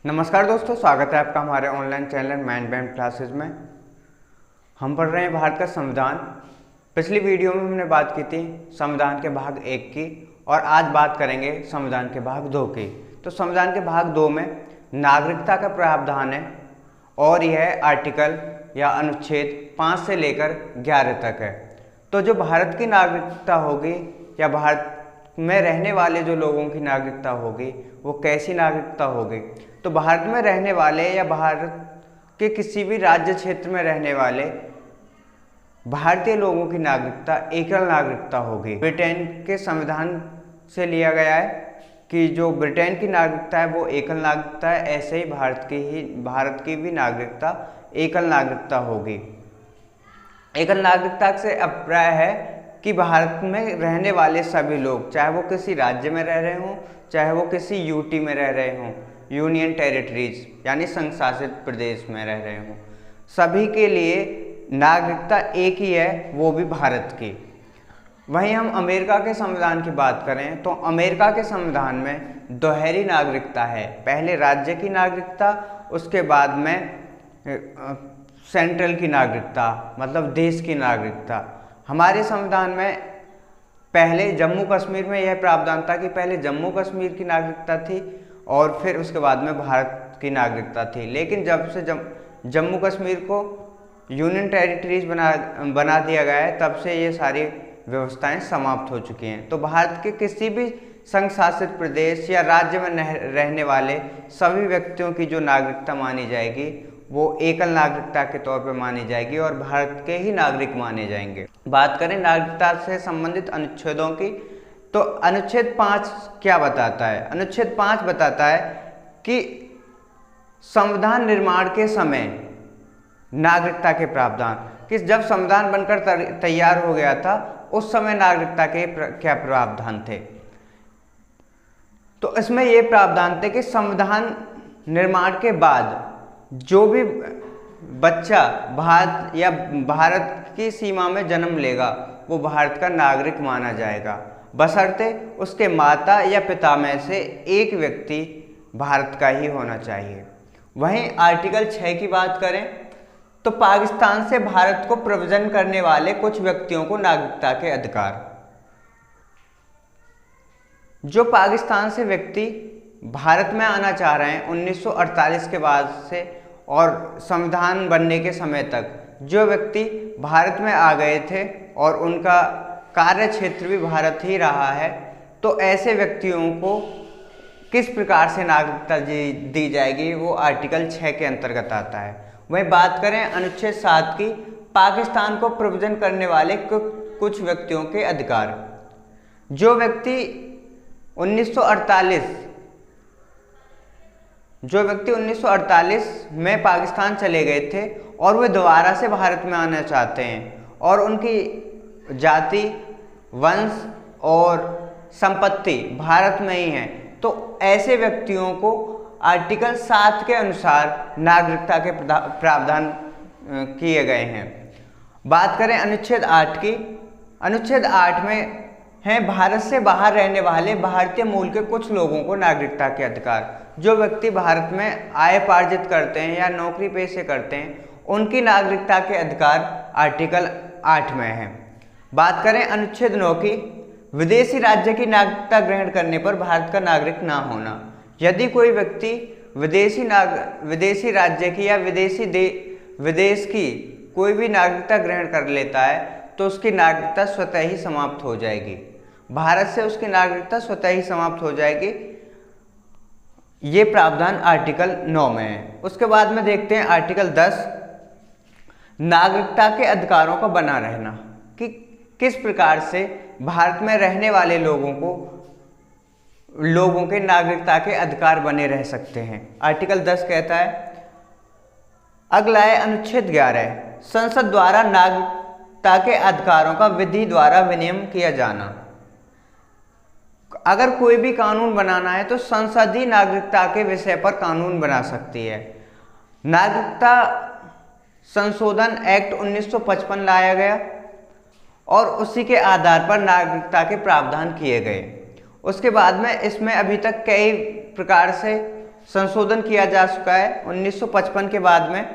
नमस्कार दोस्तों, स्वागत है आपका हमारे online channel mind band classes में। हम पढ़ रहे हैं भारत का संविधान। पिछली वीडियो में हमने बात की थी संविधान के भाग 1 की और आज बात करेंगे संविधान के भाग 2 की। तो संविधान के भाग 2 में नागरिकता का प्रावधान है और यह आर्टिकल या अनुच्छेद 5 से लेकर 11 तक है। तो जो भारत की नागरिकता होगी या भारत में रहने वाले जो लोगों की नागरिकता होगी वो कैसी नागरिकता होगी, तो भारत में रहने वाले या भारत के किसी भी राज्य क्षेत्र में रहने वाले भारतीय लोगों की नागरिकता एकल नागरिकता होगी। ब्रिटेन के संविधान से लिया गया है कि जो ब्रिटेन की नागरिकता है वो एकल नागरिकता है, ऐसे ही भारत की भी नागरिकता एकल नागरिकता होगी। एकल नागरिकता से अभिप्राय है कि भारत में रहने वाले सभी लोग, चाहे वो किसी राज्य में रह रहे हों, चाहे वो किसी यूटी में रह रहे हों, यूनियन टेरिटरीज यानी संघ शासित प्रदेश में रह रहे हों, सभी के लिए नागरिकता एक ही है, वो भी भारत की। वहीं हम अमेरिका के संविधान की बात करें तो अमेरिका के संविधान में दोहरी नागरिकता है। पहले राज्य की नागरिकता, उसके बाद में सेंट्रल की नागरिकता, मतलब देश की नागरिकता। हमारे संविधान में पहले जम्मू कश्मीर में यह प्रावधान था कि पहले जम्मू कश्मीर की नागरिकता थी और फिर उसके बाद में भारत की नागरिकता थी। लेकिन जब से जम्मू कश्मीर को यूनियन टेरिटरीज बना दिया गया है, तब से ये सारी व्यवस्थाएं समाप्त हो चुकी हैं। तो भारत के किसी भी संघ शासित प्रदेश या राज्य में रहने वाले सभी व्यक्तियों की जो नागरिकता मानी जाएगी वो एकल नागरिकता के तौर पर मानी जाएगी और भारत के ही नागरिक माने जाएंगे। बात करें नागरिकता से संबंधित अनुच्छेदों की, तो अनुच्छेद 5 क्या बताता है? अनुच्छेद 5 बताता है कि संविधान निर्माण के समय नागरिकता के प्रावधान, कि जब संविधान बनकर तैयार हो गया था उस समय नागरिकता के क्या प्रावधान थे। तो इसमें ये प्रावधान थे कि संविधान निर्माण के बाद जो भी बच्चा भारत की सीमा में जन्म लेगा वो भारत का नागरिक माना जाएगा, बशर्ते उसके माता या पिता में से एक व्यक्ति भारत का ही होना चाहिए। वहीं आर्टिकल 6 की बात करें तो पाकिस्तान से भारत को प्रव्रजन करने वाले कुछ व्यक्तियों को नागरिकता के अधिकार। जो पाकिस्तान से व्यक्ति भारत में आना चाह रहे हैं 1948 के बाद से और संविधान बनने के समय तक, जो व्यक्ति भारत में आ गए थे और उनका कार्य क्षेत्र भी भारत ही रहा है, तो ऐसे व्यक्तियों को किस प्रकार से नागरिकता दी जाएगी वो आर्टिकल 6 के अंतर्गत आता है। वहीं बात करें अनुच्छेद 7 की, पाकिस्तान को प्रव्रजन करने वाले कुछ व्यक्तियों के अधिकार। जो व्यक्ति 1948 में पाकिस्तान चले गए थे और वे दोबारा से भारत में आना चाहते हैं और उनकी जाति, वंश और संपत्ति भारत में ही है, तो ऐसे व्यक्तियों को आर्टिकल 7 के अनुसार नागरिकता के प्रावधान किए गए हैं। बात करें अनुच्छेद 8 की, अनुच्छेद 8 में हैं भारत से बाहर रहने वाले भारतीय मूल के कुछ लोगों को नागरिकता के अधिकार। जो व्यक्ति भारत में आय पार्जित करते हैं या नौकरी पेशे करते हैं उनकी नागरिकता के अधिकार आर्टिकल 8 में है। बात करें अनुच्छेद 9 की, विदेशी राज्य की नागरिकता ग्रहण करने पर भारत का नागरिक ना होना। यदि कोई व्यक्ति विदेशी राज्य की या विदेश की कोई भी नागरिकता ग्रहण कर लेता है तो उसकी नागरिकता स्वतः ही समाप्त हो जाएगी। भारत से उसकी नागरिकता स्वतः ही समाप्त हो जाएगी। ये प्रावधान आर्टिकल 9 में है। उसके बाद में देखते हैं आर्टिकल 10, नागरिकता के अधिकारों का बना रहना, कि किस प्रकार से भारत में रहने वाले लोगों के नागरिकता के अधिकार बने रह सकते हैं। आर्टिकल 10 कहता है, अगला है अनुच्छेद 11, संसद द्वारा नागरिकता के अधिकारों का विधि द्वारा विनियमन किया जाना। अगर कोई भी कानून बनाना है तो संसद ही नागरिकता के विषय पर कानून बना सकती है। नागरिकता संशोधन एक्ट 1955 लाया गया और उसी के आधार पर नागरिकता के प्रावधान किए गए। उसके बाद में इसमें अभी तक कई प्रकार से संशोधन किया जा चुका है 1955 के बाद में।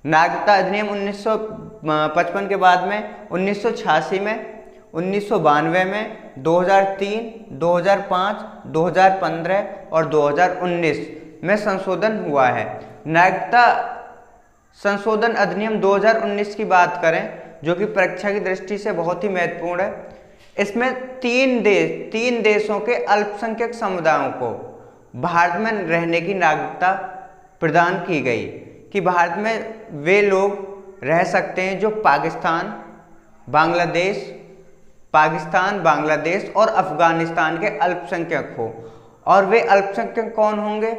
नागरिकता अधिनियम 1955 के बाद में 1986 में, 1992 में, 2003, 2005, 2015 और 2019 में संशोधन हुआ है। नागरिकता संशोधन अधिनियम 2019 की बात करें, जो कि परीक्षा की दृष्टि से बहुत ही महत्वपूर्ण है। इसमें तीन देशों के अल्पसंख्यक समुदायों को भारत में रहने की नागरिकता प्रदान की गई कि भारत में वे लोग रह सकते हैं जो पाकिस्तान, बांग्लादेश और अफगानिस्तान के अल्पसंख्यक हो। और वे अल्पसंख्यक कौन होंगे?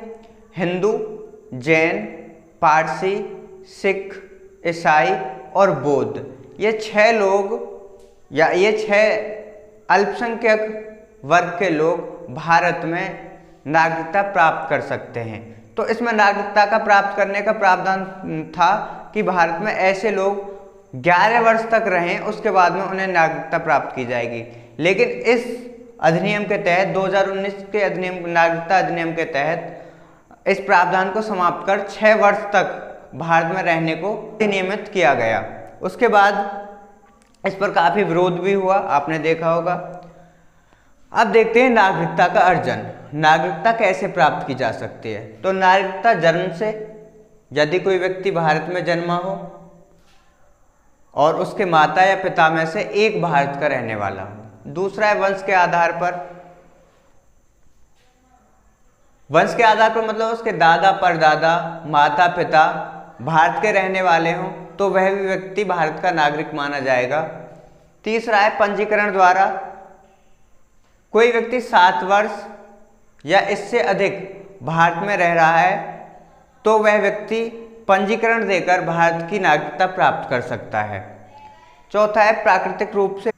हिंदू, जैन, पारसी, सिख, ईसाई और बौद्ध। ये 6 लोग या ये 6 अल्पसंख्यक वर्ग के लोग भारत में नागरिकता प्राप्त कर सकते हैं। तो इसमें नागरिकता का प्राप्त करने का प्रावधान था कि भारत में ऐसे लोग 11 वर्ष तक रहें, उसके बाद में उन्हें नागरिकता प्राप्त की जाएगी। लेकिन इस अधिनियम के तहत 2019 के नागरिकता अधिनियम के तहत इस प्रावधान को समाप्त कर 6 वर्ष तक भारत में रहने को नियमित किया गया। उसके बाद इस पर काफी विरोध भी हुआ, आपने देखा होगा। अब देखते हैं नागरिकता का अर्जन। नागरिकता कैसे प्राप्त की जा सकती है? तो नागरिकता जन्म से, यदि कोई व्यक्ति भारत में जन्मा हो और उसके माता या पिता में से एक भारत का रहने वाला हो। दूसरा है वंश के आधार पर। वंश के आधार पर मतलब उसके दादा परदादा, माता पिता भारत के रहने वाले हों तो वह भी व्यक्ति भारत का नागरिक माना जाएगा। तीसरा है पंजीकरण द्वारा। कोई व्यक्ति 7 वर्ष या इससे अधिक भारत में रह रहा है तो वह व्यक्ति पंजीकरण देकर भारत की नागरिकता प्राप्त कर सकता है। चौथा है प्राकृतिक रूप से।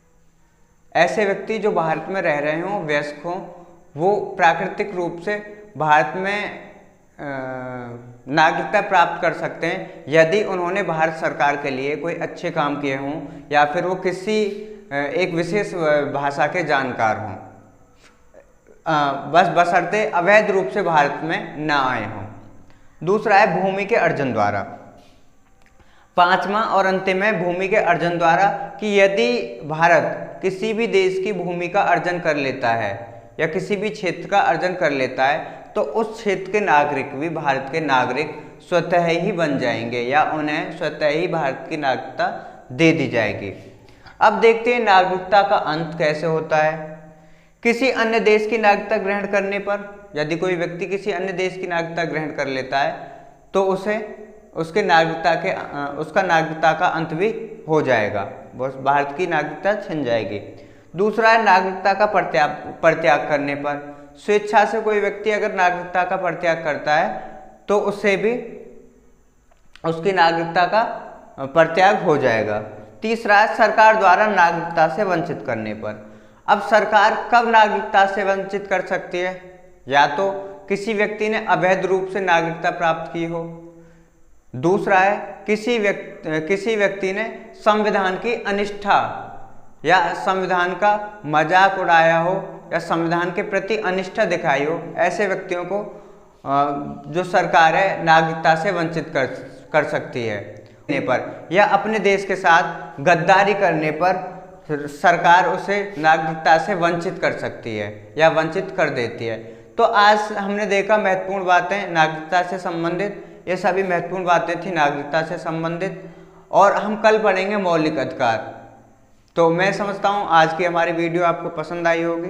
ऐसे व्यक्ति जो भारत में रह रहे हों, वयस्क हों, वो प्राकृतिक रूप से भारत में नागरिकता प्राप्त कर सकते हैं यदि उन्होंने भारत सरकार के लिए कोई अच्छे काम किए हों या फिर वो किसी एक विशेष भाषा के जानकार हों, बशर्ते अवैध रूप से भारत में ना आए हों। दूसरा है भूमि के अर्जन द्वारा। पांचवा और अंतिम है भूमि के अर्जन द्वारा कि यदि भारत किसी भी देश की भूमि का अर्जन कर लेता है या किसी भी क्षेत्र का अर्जन कर लेता है तो उस क्षेत्र के नागरिक भी भारत के नागरिक स्वतः ही बन जाएंगे या उन्हें स्वतः ही भारत की नागरिकता दे दी जाएगी। अब देखते हैं नागरिकता का अंत कैसे होता है। किसी अन्य देश की नागरिकता ग्रहण करने पर, यदि कोई व्यक्ति किसी अन्य देश की नागरिकता ग्रहण कर लेता है तो उसका नागरिकता का अंत भी हो जाएगा, बस भारत की नागरिकता छिन जाएगी। दूसरा है नागरिकता का परित्याग करने पर। स्वेच्छा से कोई व्यक्ति अगर नागरिकता का परित्याग करता है तो उससे भी उसकी नागरिकता का परित्याग हो जाएगा। तीसरा है सरकार द्वारा नागरिकता से वंचित करने पर। अब सरकार कब नागरिकता से वंचित कर सकती है? या तो किसी व्यक्ति ने अवैध रूप से नागरिकता प्राप्त की हो। दूसरा है किसी व्यक्ति ने संविधान की अनिष्ठा या संविधान का मजाक उड़ाया हो या संविधान के प्रति अनिष्ठा दिखाई हो। ऐसे व्यक्तियों को जो सरकार है नागरिकता से वंचित कर सकती है पर, या अपने देश के साथ गद्दारी करने पर सरकार उसे नागरिकता से वंचित कर सकती है या वंचित कर देती है। तो आज हमने देखा महत्वपूर्ण बातें नागरिकता से संबंधित, ये सभी महत्वपूर्ण बातें थी नागरिकता से संबंधित। और हम कल पढ़ेंगे मौलिक अधिकार। तो मैं समझता हूँ आज की हमारी वीडियो आपको पसंद आई होगी।